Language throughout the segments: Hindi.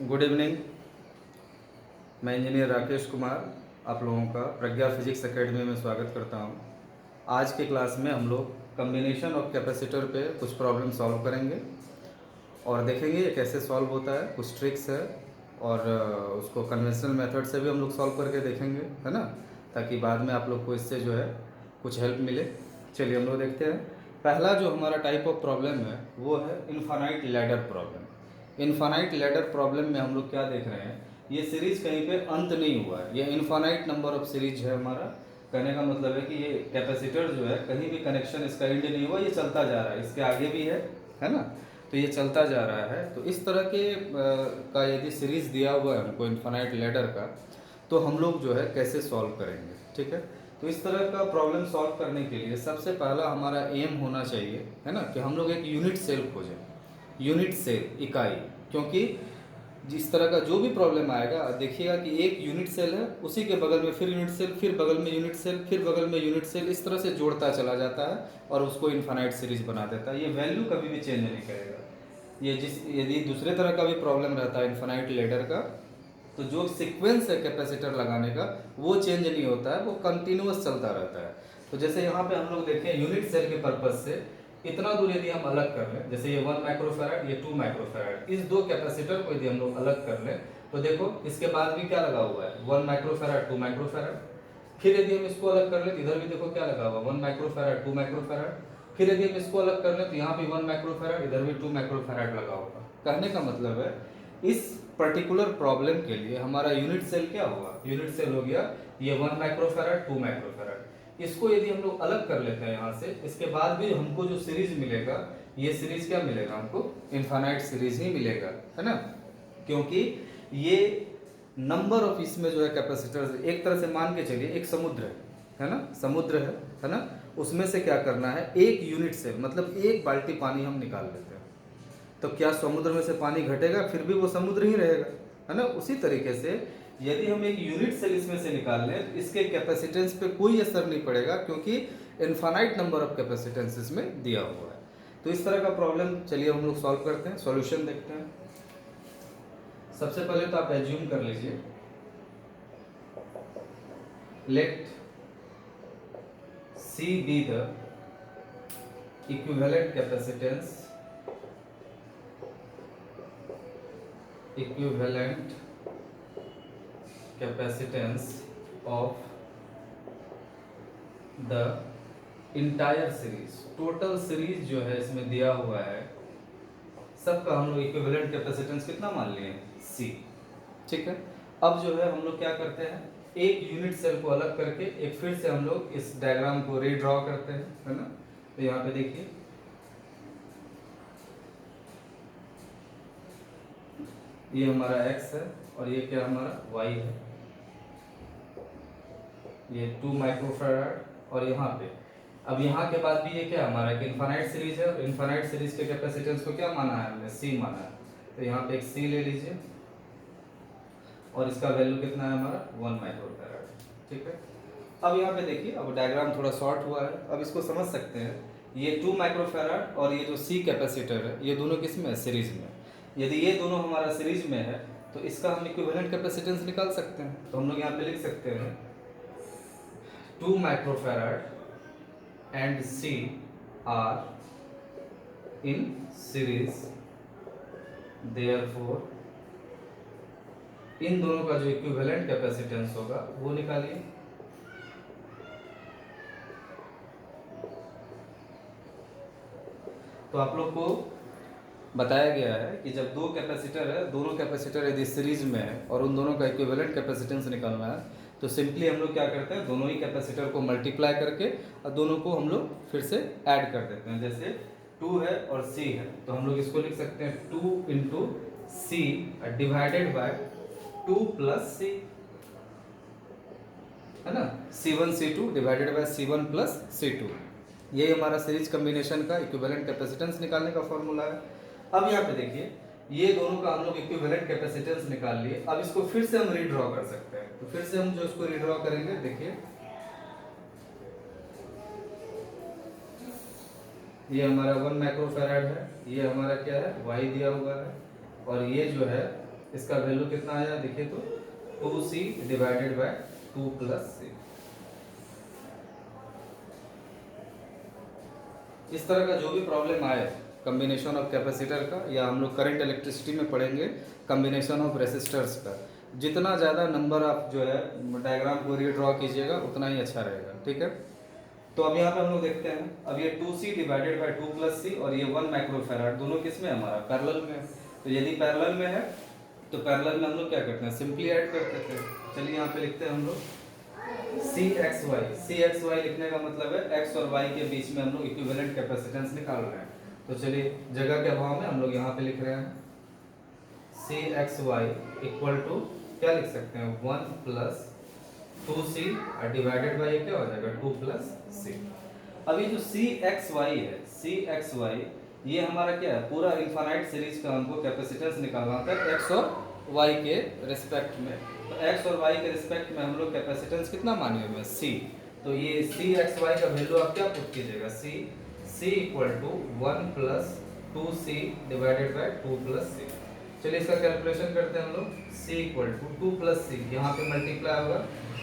Good evening. मैं इंजीनियर राकेश कुमार आप लोगों का प्रज्ञा फिजिक्स एकेडमी में स्वागत करता हूं। आज के क्लास में हम लोग कम्बिनेशन ऑफ कैपेसिटर पे कुछ प्रॉब्लम सॉल्व करेंगे और देखेंगे ये कैसे सॉल्व होता है। कुछ ट्रिक्स है और उसको कन्वेंशनल मेथड से भी हम लोग सॉल्व करके देखेंगे, है ना, ताकि बाद में आप लोग को इससे जो है कुछ हेल्प मिले। चलिए हम लोग देखते हैं। पहला जो हमारा टाइप ऑफ प्रॉब्लम है वो है infinite ladder problem. Infinite ladder problem में हम लोग क्या देख रहे हैं, ये सीरीज कहीं पे अंत नहीं हुआ है, ये इनफाइनाइट नंबर ऑफ सीरीज है हमारा। कहने का मतलब है कि ये कैपेसिटर जो है कहीं भी कनेक्शन इसका एंड नहीं हुआ, ये चलता जा रहा है, इसके आगे भी है ना। तो ये चलता जा रहा है। तो इस तरह के का यदि सीरीज दिया हुआ है हमको इनफाइनाइट लैडर का, तो हम लोग जो है कैसे सॉल्व करेंगे, ठीक है। तो इस तरह का प्रॉब्लम सॉल्व करने के लिए सबसे पहला हमारा एम होना चाहिए, है ना, कि हम लोग एक यूनिट सेल खोजें। यूनिट सेल इकाई, क्योंकि जिस तरह का जो भी प्रॉब्लम आएगा देखिएगा कि एक यूनिट सेल है, उसी के बगल में फिर यूनिट सेल, फिर बगल में यूनिट सेल, फिर बगल में यूनिट सेल, इस तरह से जोड़ता चला जाता है और उसको इनफाइनाइट सीरीज बना देता है। ये वैल्यू कभी भी चेंज नहीं करेगा। ये यदि दूसरे तरह का भी प्रॉब्लम रहता है इनफाइनाइट लैडर का, तो जो सीक्वेंस है कैपेसिटर लगाने का वो चेंज नहीं होता है, वो कंटिन्यूअस चलता रहता है। तो जैसे यहाँ पे हम लोग देखें यूनिट सेल के पर्पज से इतना दूर यदि हम अलग कर लें, जैसे ये 1 माइक्रोफैराड, ये 2 माइक्रोफैराड, इस दो कैपेसिटर को यदि हम लोग अलग कर लें तो देखो इसके बाद भी क्या लगा हुआ है, 1 माइक्रोफैराड 2 माइक्रोफैराड। फिर यदि हम इसको अलग कर लें तो इधर भी देखो क्या लगा हुआ, 1 माइक्रोफैराड 2 माइक्रोफैराड। फिर यदि हम इसको अलग कर लें तो यहाँ भी 1 माइक्रोफैराड, इधर भी 2 माइक्रोफैराड लगा होगा। कहने का मतलब है इस पर्टिकुलर प्रॉब्लम के लिए हमारा यूनिट सेल क्या हुआ, यूनिट सेल हो गया ये 1 माइक्रोफैराड 2 माइक्रोफैराड। इसको यदि हम लोग अलग कर लेते हैं यहाँ से, इसके बाद भी हमको जो सीरीज मिलेगा, ये सीरीज क्या मिलेगा हमको, इनफाइनाइट सीरीज ही मिलेगा, है ना। क्योंकि ये नंबर ऑफ इसमें जो है कैपेसिटर, एक तरह से मान के चलिए एक समुद्र है ना, समुद्र है ना, उसमें से क्या करना है, एक यूनिट से मतलब एक बाल्टी पानी हम निकाल लेते हैं, तो क्या समुद्र में से पानी घटेगा, फिर भी वो समुद्र ही रहेगा, है ना। उसी तरीके से यदि हम एक यूनिट सेल इसमें से निकाल लें तो इसके कैपेसिटेंस पे कोई असर नहीं पड़ेगा, क्योंकि इनफाइनाइट नंबर ऑफ कैपेसिटेंस इसमें दिया हुआ है। तो इस तरह का प्रॉब्लम चलिए हम लोग सॉल्व करते हैं, सॉल्यूशन देखते हैं। सबसे पहले तो आप एज्यूम कर लीजिए, let C be the equivalent capacitance of the entire series। Total series जो है इसमें दिया हुआ है, सबका हम लोग इक्विवेलेंट कैपेसिटेंस कितना मान लिए, C, ठीक है। अब जो है हम लोग क्या करते हैं, एक यूनिट सेल को अलग करके एक फिर से हम लोग इस डायग्राम को रीड्रॉ करते हैं, है ना। तो यहाँ पे देखिए ये हमारा x है और ये क्या हमारा y है, ये 2 माइक्रोफैराड और यहाँ पे, अब यहाँ के बाद भी ये क्या हमारा इनफाइनाइट सीरीज है, और इनफाइनाइट सीरीज के कैपेसिटेंस को क्या माना है हमने, C माना है। तो यहाँ पे एक C ले लीजिए और इसका वैल्यू कितना है हमारा 1 माइक्रोफैराड, ठीक है। अब यहाँ पे देखिए, अब डायग्राम थोड़ा शॉर्ट हुआ है, अब इसको समझ सकते हैं। ये 2 माइक्रोफैराड और ये जो C कैपेसिटर है, ये दोनों किस में है, सीरीज में। यदि ये दोनों हमारा सीरीज में है तो इसका हम इक्विवेलेंट कैपेसिटेंस निकाल सकते हैं। तो हम लोग यहाँ पे लिख सकते हैं 2 microfarad and C are in series, therefore इन दोनों का जो इक्विवेलेंट कैपेसिटेंस होगा वो निकालिए। तो आप लोग को बताया गया है कि जब दो कैपेसिटर है, दोनों कैपेसिटर यदि सीरीज में है और उन दोनों का इक्विवेलेंट कैपेसिटेंस निकालना है, तो सिंपली हम लोग क्या करते हैं, दोनों ही कैपेसिटर को मल्टीप्लाई करके और दोनों को हम लोग फिर से ऐड कर देते हैं। जैसे 2 है और C है, तो हम लोग इसको लिख सकते हैं 2 into C divided by 2 plus C, है ना, C1 C2 divided by C1 plus C2। ये हमारा सीरीज कम्बिनेशन का इक्विवेलेंट कैपेसिटेंस निकालने का फॉर्मूला है। अब यहाँ पे देखिए ये दोनों का हम लोग इक्विवेलेंट कैपेसिटेंस निकाल लिए। अब इसको फिर से हम रीड्रॉ कर सकते हैं, तो फिर से हम जो इसको रीड्रॉ करेंगे, देखिए ये हमारा 1 माइक्रोफैराड है, ये हमारा क्या है, y दिया हुआ है, और ये जो है इसका वैल्यू कितना आया देखिए तो 2c divided by 2 plus c। इस तरह का जो भी प्रॉब्लम आए कम्बिनेशन ऑफ कैपेसिटर का, या हम लोग करंट इलेक्ट्रिसिटी में पढ़ेंगे कम्बिनेशन ऑफ रेसिस्टर्स का, जितना ज़्यादा नंबर आप जो है डायग्राम को रीड्रॉ कीजिएगा उतना ही अच्छा रहेगा, ठीक है। तो अब यहाँ पे हम लोग देखते हैं, अब ये 2c divided by 2 plus c और ये 1 माइक्रोफैराड दोनों किस में हमारा पैरेलल में है। तो यदि पैरेलल में है तो पैरेलल में हम लोग क्या करते हैं, सिंपली ऐड कर देते हैं। चलिए यहाँ पे लिखते हैं हम लोग सी एक्स वाई लिखने का मतलब है x और y के बीच में हम लोग इक्विवेलेंट कैपेसिटेंस निकाल रहे हैं। तो चलिए जगह के अभाव में हम लोग यहाँ पे लिख रहे हैं सी एक्स वाई इक्वल टू क्या लिख सकते हैं 1 प्लस 2c डिवाइडेड बाई क्या हो जाएगा 2 प्लस c। अब ये जो सी एक्स वाई है, सी एक्स वाई ये हमारा क्या है, पूरा इनफाइनाइट सीरीज का हमको कैपेसिटेंस निकालना था x और y के रिस्पेक्ट में। तो x और y के रिस्पेक्ट में हम लोग कैपेसिटेंस कितना माने हुए हैं c। तो ये सी एक्स वाई का वैल्यू आप क्या पुट कीजिएगा c equal to 1 plus 2c divided by 2 plus c। चलिए इसका कैलकुलेशन करते हैं हम लोग, c equal to 2 plus c, यहाँ पे मल्टीप्लाई होगा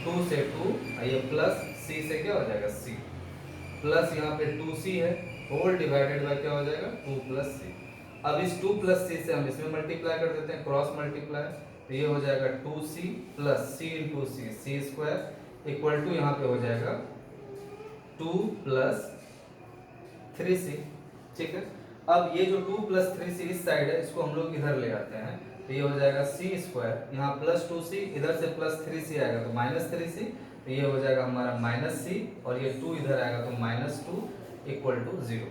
2 से 2 ये प्लस c से क्या हो जाएगा c, प्लस यहाँ पे 2c है होल डिवाइडेड बाय क्या हो जाएगा 2 प्लस c। अब इस 2 प्लस c से हम इसमें मल्टीप्लाई कर देते हैं, क्रॉस मल्टीप्लाई, तो ये हो जाएगा 2c plus c into C square equal to यहाँ पे हो जाएगा 2 प्लस 3c, ठीक है। अब ये जो 2 प्लस 3c इस साइड है इसको हम लोग इधर ले आते हैं, तो ये हो जाएगा c स्क्वायर, यहाँ प्लस 2c इधर से प्लस 3c आएगा तो माइनस 3c, तो ये हो जाएगा हमारा माइनस c और ये 2 इधर आएगा तो माइनस 2 इक्वल टू 0।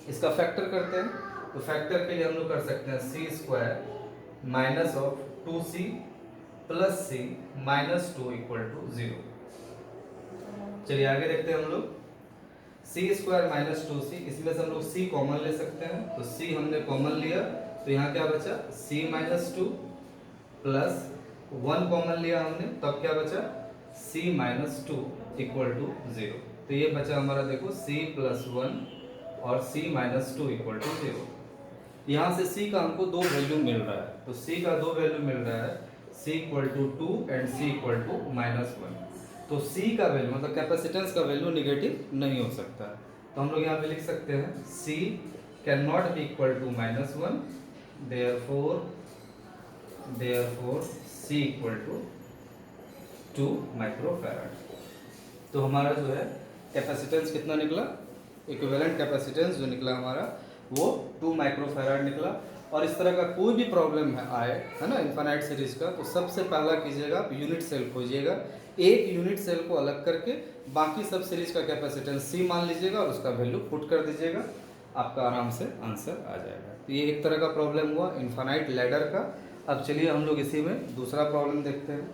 इसका फैक्टर करते हैं, तो फैक्टर के लिए हम लोग कर सकते हैं c square minus of 2c plus c minus 2 equal to 0। चलिए आगे देखते हैं हम लोग c स्क्वायर माइनस 2c, इसमें से हम लोग c कॉमन ले सकते हैं, तो c हमने कॉमन लिया तो यहाँ क्या बचा c माइनस 2 प्लस 1 कॉमन लिया हमने तब क्या बचा c माइनस 2 इक्वल टू 0। तो ये बचा हमारा देखो c प्लस 1 और c माइनस 2 इक्वल टू 0। यहाँ से c का हमको दो वैल्यू मिल रहा है, तो c का दो वैल्यू मिल रहा है c equal to 2 and c equal to minus 1। तो c का वैल्यू मतलब कैपेसिटेंस का वैल्यू निगेटिव नहीं हो सकता है, तो हम लोग यहाँ पे लिख सकते हैं c can not be equal to minus 1, therefore c equal to 2 microfarad. तो हमारा जो है कैपेसिटेंस कितना निकला, इक्विवेलेंट कैपेसिटेंस जो निकला हमारा वो 2 माइक्रोफैराड निकला। और इस तरह का कोई भी प्रॉब्लम आए है ना इनफाइनाइट सीरीज का, तो सबसे पहला कीजिएगा आप यूनिट सेल खोजिएगा, एक यूनिट सेल को अलग करके बाकी सब सीरीज का कैपेसिटेंस c मान लीजिएगा और उसका वैल्यू पुट कर दीजिएगा, आपका आराम से आंसर आ जाएगा। तो ये एक तरह का प्रॉब्लम हुआ इनफाइनाइट लैडर का। अब चलिए हम लोग इसी में दूसरा प्रॉब्लम देखते हैं।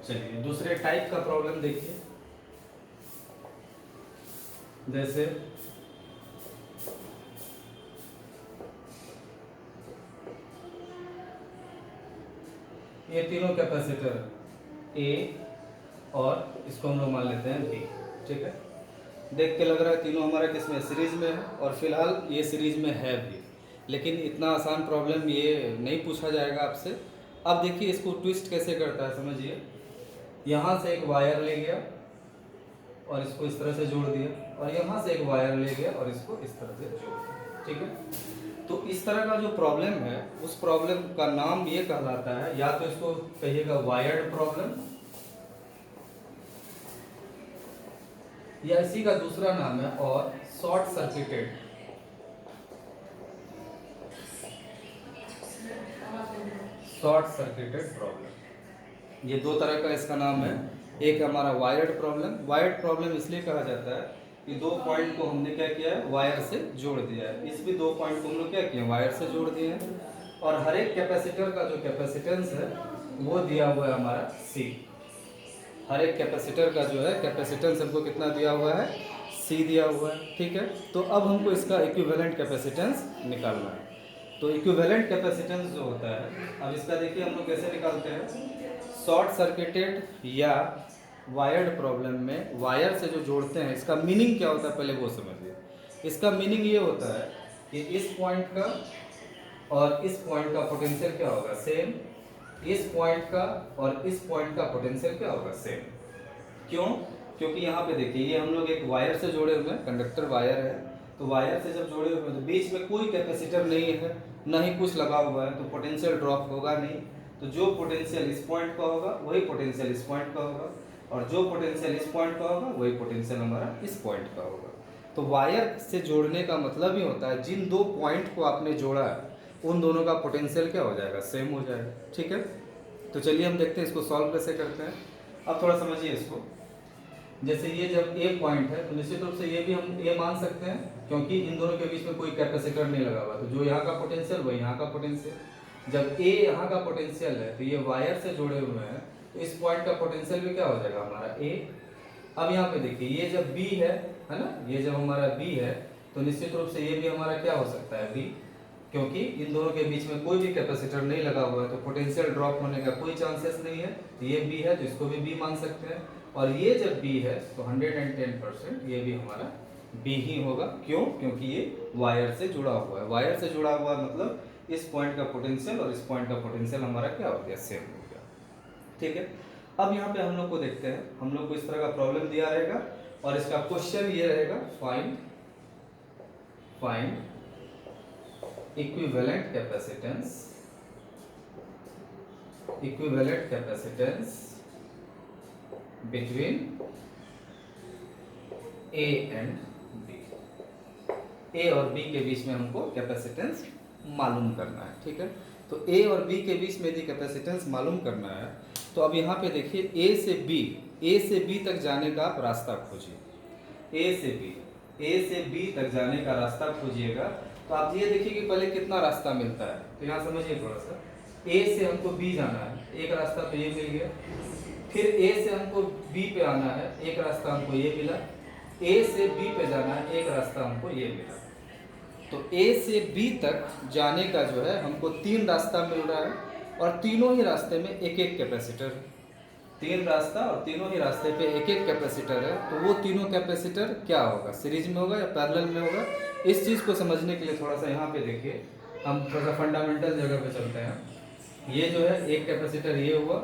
चलिए दूसरे टाइप का प्रॉब्लम देखिए, जैसे ये तीनों कैपेसिटर A और इसको हम लोग मान लेते हैं B, ठीक है। देख के लग रहा है तीनों हमारा किसमें सीरीज में है और फिलहाल ये सीरीज में है भी, लेकिन इतना आसान प्रॉब्लम ये नहीं पूछा जाएगा आपसे। अब देखिए इसको ट्विस्ट कैसे करता है, समझिए। यहाँ से एक वायर ले गया और इसको इस तरह से जोड़ दिया, और यहाँ से एक वायर ले गया और इसको इस तरह से जोड़ दिया, ठीक है। तो इस तरह का जो प्रॉब्लम है उस प्रॉब्लम का नाम ये कहलाता है, या तो इसको कहिएगा वायर्ड प्रॉब्लम, या इसी का दूसरा नाम है और शॉर्ट सर्किटेड प्रॉब्लम। ये दो तरह का इसका नाम है। एक हमारा वायर्ड प्रॉब्लम इसलिए कहा जाता है कि दो पॉइंट को हमने क्या किया है, वायर से जोड़ दिया है। इस भी दो पॉइंट को हम लोग क्या किए, वायर से जोड़ दिए हैं। और हर एक कैपेसिटर का जो कैपेसिटेंस है वो दिया हुआ है हमारा C। हर एक कैपेसिटर का जो है कैपेसिटेंस हमको कितना दिया हुआ है सी दिया हुआ है, ठीक है। तो अब हमको इसका इक्विवेलेंट कैपेसिटेंस निकालना है। तो इक्विवेलेंट कैपेसिटेंस जो होता है, अब इसका देखिए हम लोग कैसे निकालते हैं। शॉर्ट सर्किटेड या वायर्ड प्रॉब्लम में वायर से जो जोड़ते हैं, इसका मीनिंग क्या होता है पहले वो समझिए। इसका मीनिंग ये होता है कि इस पॉइंट का और इस पॉइंट का पोटेंशियल क्या होगा, सेम। इस पॉइंट का और इस पॉइंट का पोटेंशियल क्या होगा, सेम। क्यों? क्योंकि यहाँ पे देखिए ये हम लोग एक वायर से जोड़े हुए हैं, कंडक्टर वायर है। तो वायर से जब जोड़े हुए हैं तो बीच में कोई कैपेसिटर नहीं है, ना ही कुछ लगा हुआ है, तो पोटेंशियल ड्रॉप होगा नहीं। तो जो पोटेंशियल इस पॉइंट का होगा वही पोटेंशियल इस पॉइंट का होगा, और जो पोटेंशियल इस पॉइंट का होगा वही पोटेंशियल हमारा इस पॉइंट का होगा। तो वायर से जोड़ने का मतलब ही होता है जिन दो पॉइंट को आपने जोड़ा है उन दोनों का पोटेंशियल क्या हो जाएगा, सेम हो जाएगा, ठीक है। तो चलिए हम देखते हैं इसको सॉल्व कैसे करते हैं। अब थोड़ा समझिए इसको। जैसे ये जब ए पॉइंट है तो निश्चित रूप से ये भी हम ए मान सकते हैं, क्योंकि इन दोनों के बीच में कोई कैपेसिटर नहीं लगा हुआ। तो जो यहाँ का पोटेंशियल वही यहाँ का पोटेंशियल। जब ए यहाँ का पोटेंशियल है तो ये वायर से जुड़े हुए हैं, तो इस पॉइंट का पोटेंशियल भी क्या हो जाएगा हमारा ए। अब यहाँ पे देखिए ये जब बी है ना, ये जब हमारा बी है तो निश्चित रूप से ये भी हमारा क्या हो सकता है, बी, क्योंकि इन दोनों के बीच में कोई भी कैपेसिटर नहीं लगा हुआ है, तो पोटेंशियल ड्रॉप होने का कोई चांसेस नहीं है। तो ये बी है तो इसको भी बी मान सकते हैं। और ये जब बी है तो 110% ये भी हमारा बी ही होगा। क्यों? क्योंकि ये वायर से जुड़ा हुआ है। वायर से जुड़ा हुआ मतलब इस पॉइंट का पोटेंशियल और इस पॉइंट का पोटेंशियल हमारा क्या हो गया, सेम हो गया, ठीक है। अब यहाँ पे हम लोग को देखते हैं, हम लोग को इस तरह का प्रॉब्लम दिया रहेगा और इसका क्वेश्चन ये रहेगा, find equivalent capacitance between A and B. A और बी के बीच में हमको कैपेसिटेंस मालूम करना है, ठीक है। तो ए और बी के बीच में यदि कैपेसिटेंस मालूम करना है तो अब यहाँ पे देखिए ए से बी तक जाने का आप रास्ता खोजिए। ए से बी तक जाने का रास्ता खोजिएगा। तो आप ये देखिए कि पहले कितना रास्ता मिलता है। तो यहाँ समझिए थोड़ा सा, ए से हमको बी जाना है, एक रास्ता तो ये मिल गया। फिर ए से हमको बी पे आना है, एक रास्ता हमको ये मिला। ए से बी पे जाना है, एक रास्ता हमको ये मिला। तो ए से बी तक जाने का जो है हमको 3 रास्ता मिल रहा है और तीनों ही रास्ते में एक एक कैपेसिटर है। 3 रास्ता और तीनों ही रास्ते पे एक एक कैपेसिटर है। तो वो तीनों कैपेसिटर क्या होगा, सीरीज में होगा या पैरेलल में होगा। इस चीज़ को समझने के लिए थोड़ा सा यहाँ पे देखिए, हम थोड़ा सा फंडामेंटल जगह पे चलते हैं। ये जो है एक कैपेसिटर ये हुआ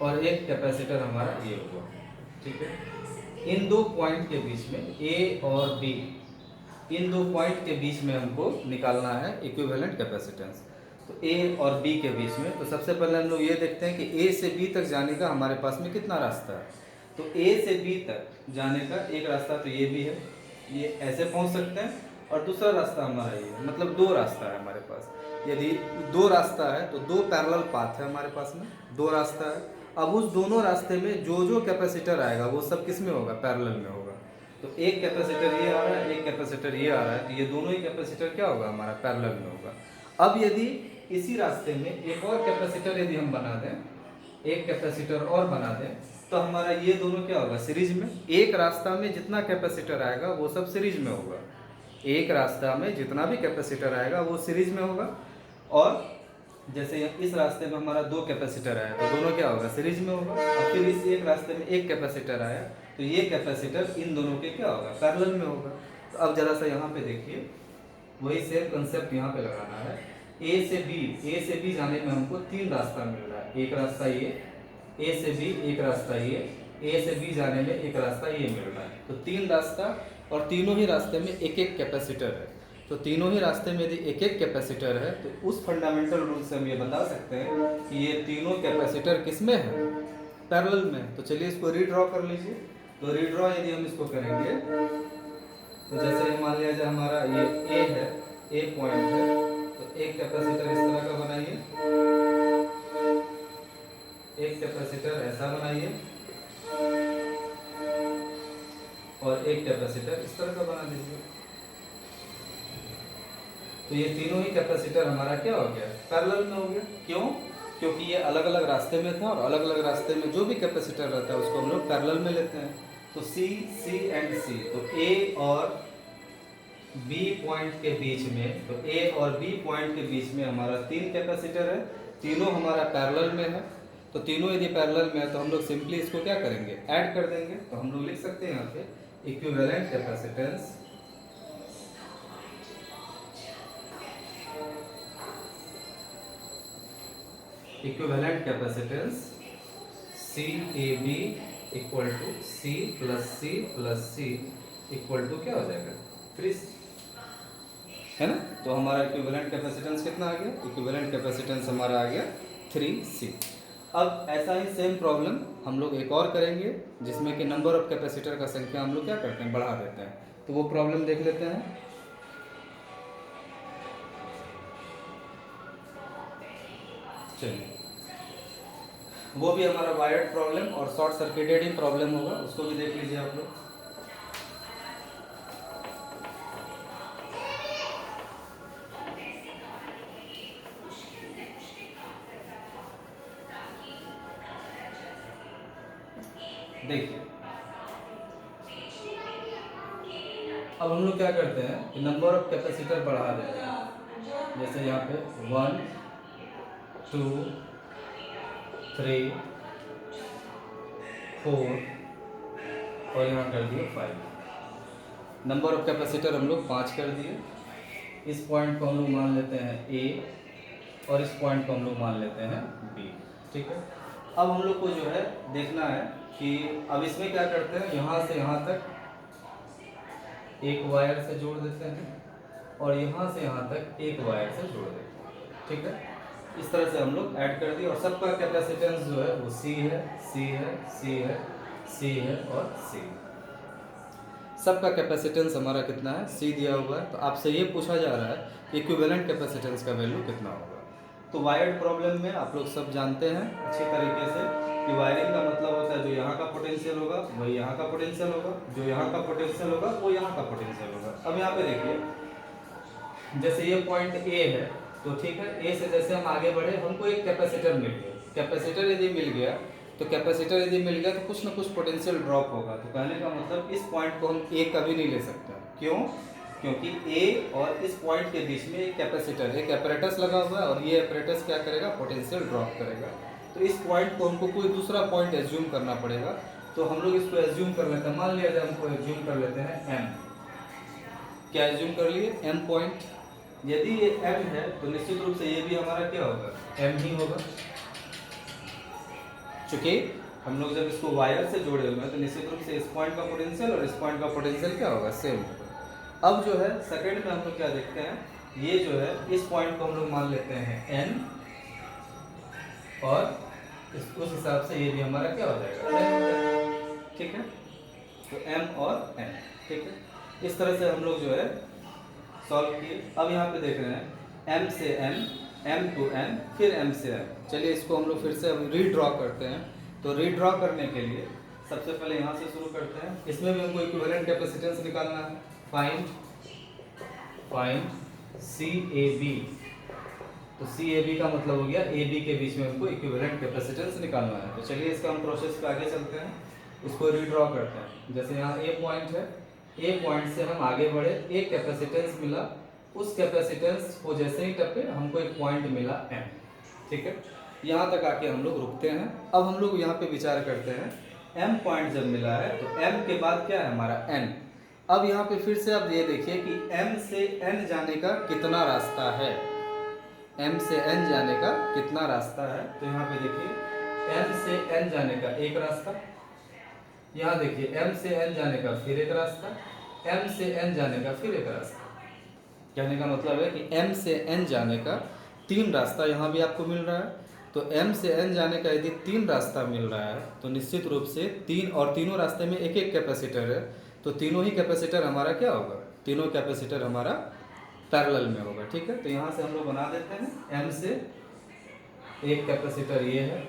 और एक कैपेसिटर हमारा ये हुआ, ठीक है। इन दो पॉइंट के बीच में ए और बी, इन दो पॉइंट के बीच में हमको निकालना है इक्विवेलेंट कैपेसिटेंस। तो ए और बी के बीच में, तो सबसे पहले हम लोग ये देखते हैं कि ए से बी तक जाने का हमारे पास में कितना रास्ता है। तो ए से बी तक जाने का एक रास्ता तो ये भी है, ये ऐसे पहुंच सकते हैं, और दूसरा रास्ता हमारा ये है, मतलब 2 रास्ता है हमारे पास। यदि 2 रास्ता है तो 2 पैरेलल पाथ है हमारे पास में, 2 रास्ता है। अब उस दोनों रास्ते में जो जो कैपेसिटर आएगा वो सब किस में होगा, पैरेलल में होगा। तो एक कैपेसिटर ये आ रहा है, एक कैपेसिटर ये आ रहा है, तो ये दोनों ही कैपेसिटर क्या होगा हमारा, पैरेलल में होगा। अब यदि इसी रास्ते में एक और कैपेसिटर यदि हम बना दें, एक कैपेसिटर और बना दें, तो हमारा ये दोनों क्या होगा, सीरीज में। एक रास्ता में जितना कैपेसिटर आएगा वो सब सीरीज में होगा। एक रास्ता में जितना भी कैपेसिटर आएगा वो सीरीज में होगा। और जैसे इस रास्ते में हमारा 2 कैपेसिटर आया तो दोनों क्या होगा, सीरीज में होगा। और फिर इस एक रास्ते में एक कैपेसिटर आया तो ये कैपेसिटर इन दोनों के क्या होगा, पैरेलल में होगा। तो अब जरा सा यहाँ पे देखिए, वही सेम कंसेप्ट यहाँ पे लगाना है। ए से बी जाने में हमको 3 रास्ता मिल रहा है, एक रास्ता ये, ए से बी एक रास्ता ये, ए से बी जाने में एक रास्ता ये मिल रहा है। तो 3 रास्ता और तीनों ही रास्ते में एक एक कैपेसिटर है। तो तीनों ही रास्ते में यदि एक एक कैपेसिटर है तो उस फंडामेंटल रूल से हम ये बता सकते हैं कि ये तीनों कैपेसिटर किस में है, पैरेलल में। तो चलिए इसको रीड्रॉ कर लीजिए। तो रीड्रॉ यदि हम इसको करेंगे तो जैसे मान लिया जाए हमारा ये ए है, ए पॉइंट है, तो एक कैपेसिटर इस तरह का बनाइए, एक कैपेसिटर ऐसा बनाइए और एक कैपेसिटर इस तरह का बना दीजिए। तो ये तीनों ही कैपेसिटर हमारा क्या हो गया, पैरेलल में हो गया। क्यों? क्योंकि ये अलग अलग रास्ते में था और अलग अलग रास्ते में जो भी कैपेसिटर रहता है उसको हम लोग पैरेलल में लेते हैं। तो सी, सी एंड सी, तो ए और बी पॉइंट के बीच में, तो ए और बी पॉइंट के बीच में हमारा 3 कैपेसिटर है, तीनों हमारा पैरेलल में है। तो तीनों यदि पैरेलल में है तो हम लोग सिंपली इसको क्या करेंगे, ऐड कर देंगे। तो हम लोग लिख सकते हैं यहाँ पे equivalent capacitance C A B equal to C plus C equal to क्या हो जाएगा, 3 है ना। तो हमारा इक्विवेलेंट कैपेसिटेंस कितना आ गया, इक्विवेलेंट कैपेसिटेंस हमारा आ गया 3C। अब ऐसा ही सेम प्रॉब्लम हम लोग एक और करेंगे जिसमें कि नंबर ऑफ कैपेसिटर का संख्या हम लोग क्या करते हैं, बढ़ा देते हैं। तो वो प्रॉब्लम देख लेते हैं। चलिए, वो भी हमारा वायर्ड प्रॉब्लम और शॉर्ट सर्किटेड ही प्रॉब्लम होगा, उसको भी देख लीजिए आप लोग। देखिए, अब हम लोग क्या करते हैं कि नंबर ऑफ कैपेसिटर बढ़ा देते हैं। जैसे यहाँ पे 1 2 3 4 और यहाँ कर दिए 5। नंबर ऑफ कैपेसिटर हम लोग 5 कर दिए। इस पॉइंट को हम लोग मान लेते हैं A और इस पॉइंट को हम लोग मान लेते हैं B, ठीक है। अब हम लोग को जो है देखना है कि अब इसमें क्या करते हैं, यहाँ से यहाँ तक एक वायर से जोड़ देते हैं और यहाँ से यहाँ तक एक वायर से जोड़ देते हैं, ठीक है। इस तरह से हम लोग ऐड कर दिए और सबका कैपेसिटेंस जो है वो C है, C है, C है, C है और C। सबका कैपेसिटेंस हमारा कितना है, C दिया हुआ है। तो आपसे ये पूछा जा रहा है कि इक्विवेलेंट कैपेसिटेंस का वैल्यू कितना होगा। तो वायर्ड प्रॉब्लम में आप लोग सब जानते हैं अच्छी तरीके से कि वायरिंग का मतलब होता है जो यहाँ का पोटेंशियल होगा वही यहाँ का पोटेंशियल होगा, जो यहाँ का पोटेंशियल होगा वो यहाँ का पोटेंशियल होगा। अब यहाँ पे देखिए, जैसे ये पॉइंट A है तो ठीक है, A से जैसे हम आगे बढ़े हमको एक कैपेसिटर मिल गया। कैपेसिटर यदि मिल गया तो कुछ ना कुछ पोटेंशियल ड्रॉप होगा। तो कहने का मतलब इस पॉइंट को हम A कभी नहीं ले सकते। क्यों? क्योंकि A और इस पॉइंट के बीच में एक कैपेसिटर, एक एपरेटस लगा हुआ है और ये एपरेटस क्या करेगा, पोटेंशियल ड्रॉप करेगा। तो इस पॉइंट को हमको कोई दूसरा पॉइंट एज्यूम करना पड़ेगा। तो हम लोग इसको एज्यूम कर लेते हैं, मान लिया जाए हमको एज्यूम कर लेते हैं M। क्या एज्यूम कर लिए, M पॉइंट। यदि ये M है तो निश्चित रूप से ये भी हमारा क्या होगा, M ही होगा। चूंकि हम लोग जब इसको वायर से जोड़े हुए हैं तो निश्चित रूप से इस पॉइंट का पोटेंशियल और इस पॉइंट का पोटेंशियल क्या होगा, सेम होगा। अब जो है सेकंड में हम लोग क्या देखते हैं, ये जो है इस पॉइंट को हम लोग मान लेते हैं N और उस हिसाब से ये भी हमारा क्या हो जाएगा, ठीक है। तो M और N, ठीक है। इस तरह से हम लोग जो है सॉल्व किए। अब यहाँ पे देख रहे हैं M से M, M to N, फिर M से M। चलिए इसको हम लोग फिर से रीड्रॉ करते हैं। तो रीड्रॉ करने के लिए सबसे पहले यहाँ से शुरू करते हैं। इसमें भी हमको इक्विवेलेंट कैपेसिटेंस निकालना है। Find CAB। तो CAB का मतलब हो गया AB के बीच में हमको इक्विवेलेंट कैपेसिटेंस निकालना है। तो चलिए इसका हम प्रोसेस पे आगे चलते हैं, उसको रीड्रॉ करते हैं। जैसे यहाँ A पॉइंट है, A पॉइंट से हम आगे बढ़े, एक कैपेसिटेंस मिला, उस कैपेसिटेंस को जैसे ही टपे हमको एक पॉइंट मिला M, ठीक है। यहाँ तक आके हम लोग रुकते हैं। अब हम लोग यहाँ पे विचार करते हैं, M पॉइंट जब मिला है तो M के बाद क्या है हमारा N। अब यहाँ पे फिर से आप ये देखिए कि M से N जाने का कितना रास्ता है, M से N जाने का कितना रास्ता है। तो यहाँ पे देखिए M से N जाने का एक रास्ता, यहाँ देखिए M से N जाने का फिर एक रास्ता, M से N जाने का फिर एक रास्ता। कहने का मतलब है कि M से N जाने का 3 रास्ता यहाँ भी आपको मिल रहा है। तो M से N जाने का यदि 3 रास्ता मिल रहा है तो निश्चित रूप से 3 और तीनों रास्ते में एक एक कैपेसिटर है। तो तीनों ही कैपेसिटर हमारा क्या होगा, तीनों कैपेसिटर हमारा पैरेलल में होगा, ठीक है। तो यहाँ से हम लोग बना देते हैं, M से एक कैपेसिटर ये है,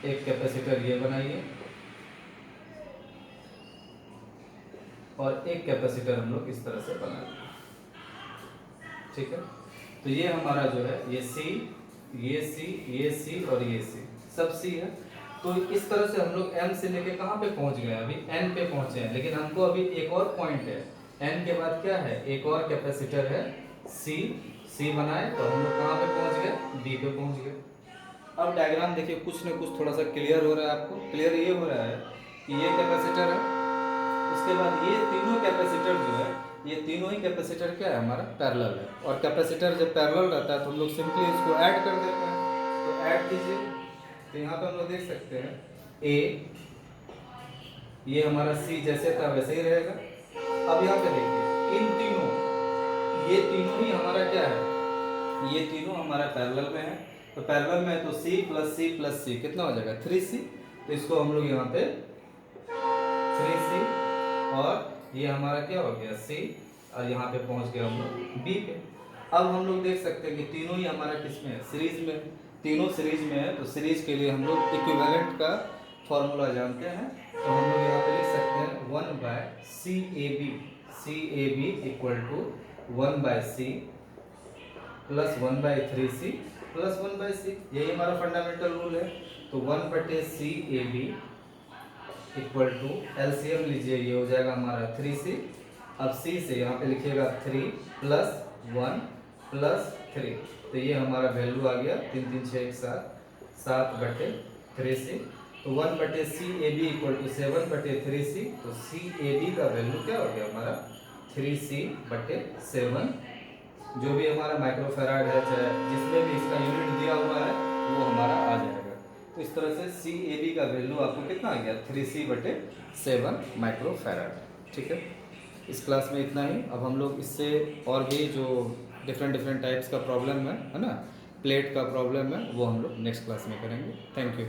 एक कैपेसिटर ये बनाइए और एक कैपेसिटर हम लोग इस तरह से बनाएंगे, ठीक है। तो ये हमारा जो है ये C ये सी और ये सी, सब सी है। तो इस तरह से हम लोग m से लेके कहाँ पे पहुंच गए, अभी n पे पहुंचे हैं, लेकिन हमको अभी एक और पॉइंट है, n के बाद क्या है, एक और कैपेसिटर है c बनाए, तो हम लोग कहाँ पे पहुंच गए, b पे पहुंच गए। अब डायग्राम देखिए, कुछ न कुछ थोड़ा सा क्लियर हो रहा है आपको। क्लियर ये हो रहा है कि ये कैपेसिटर है, उसके बाद ये तीनों कैपेसिटर जो है, ये तीनों ही कैपेसिटर क्या है, हमारा पैरेलल है। और कैपेसिटर जब पैरेलल रहता है तो हम लोग सिंपली इसको ऐड कर देते हैं, तो ऐड कीजिए। तो यहाँ पे हम लोग देख सकते हैं ए, ये हमारा सी जैसे था वैसे ही रहेगा। अब यहाँ पे देखिए इन तीनों, ये तीनों ही हमारा क्या है, ये तीनों हमारा पैरेलल में है। तो पैरेलल में है तो c प्लस सी कितना हो जाएगा, 3c। तो इसको हम लोग यहाँ पे 3c, और ये हमारा क्या हो गया c, और यहाँ पे पहुँच गए हम लोग b पे। अब हम लोग देख सकते हैं कि तीनों ही हमारा किसमें है, सीरीज में। तीनों सीरीज में है, तो सीरीज के लिए हम लोग इक्विवेलेंट का फॉर्मूला जानते हैं। तो हम लोग यहाँ पे लिख सकते हैं 1/CAB equal to 1/C plus 1/3C plus 1/C, यही हमारा फंडामेंटल रूल है। तो 1/CAB इक्वल टू एलसीएम लीजिए, ये हो जाएगा हमारा 3C। अब C से यहाँ पे लिखिएगा 3 प्लस 1 प्लस 3, तो ये हमारा वैल्यू आ गया 3 3 6 7 7/3C। तो 1/CAB इक्वल टू 7/3C, तो CAB का वैल्यू क्या हो गया हमारा 3C/7, जो भी हमारा माइक्रोफेराड है, चाहे जिसमें भी इसका यूनिट दिया हुआ है वो हमारा आ जाएगा। तो इस तरह से CAB का वैल्यू आपको कितना आ गया, 3C/7 माइक्रोफेराड। ठीक है, इस क्लास में इतना ही। अब हम लोग इससे और भी जो डिफरेंट टाइप्स का प्रॉब्लम है ना, प्लेट का प्रॉब्लम है, वो हम लोग नेक्स्ट क्लास में करेंगे। Thank you.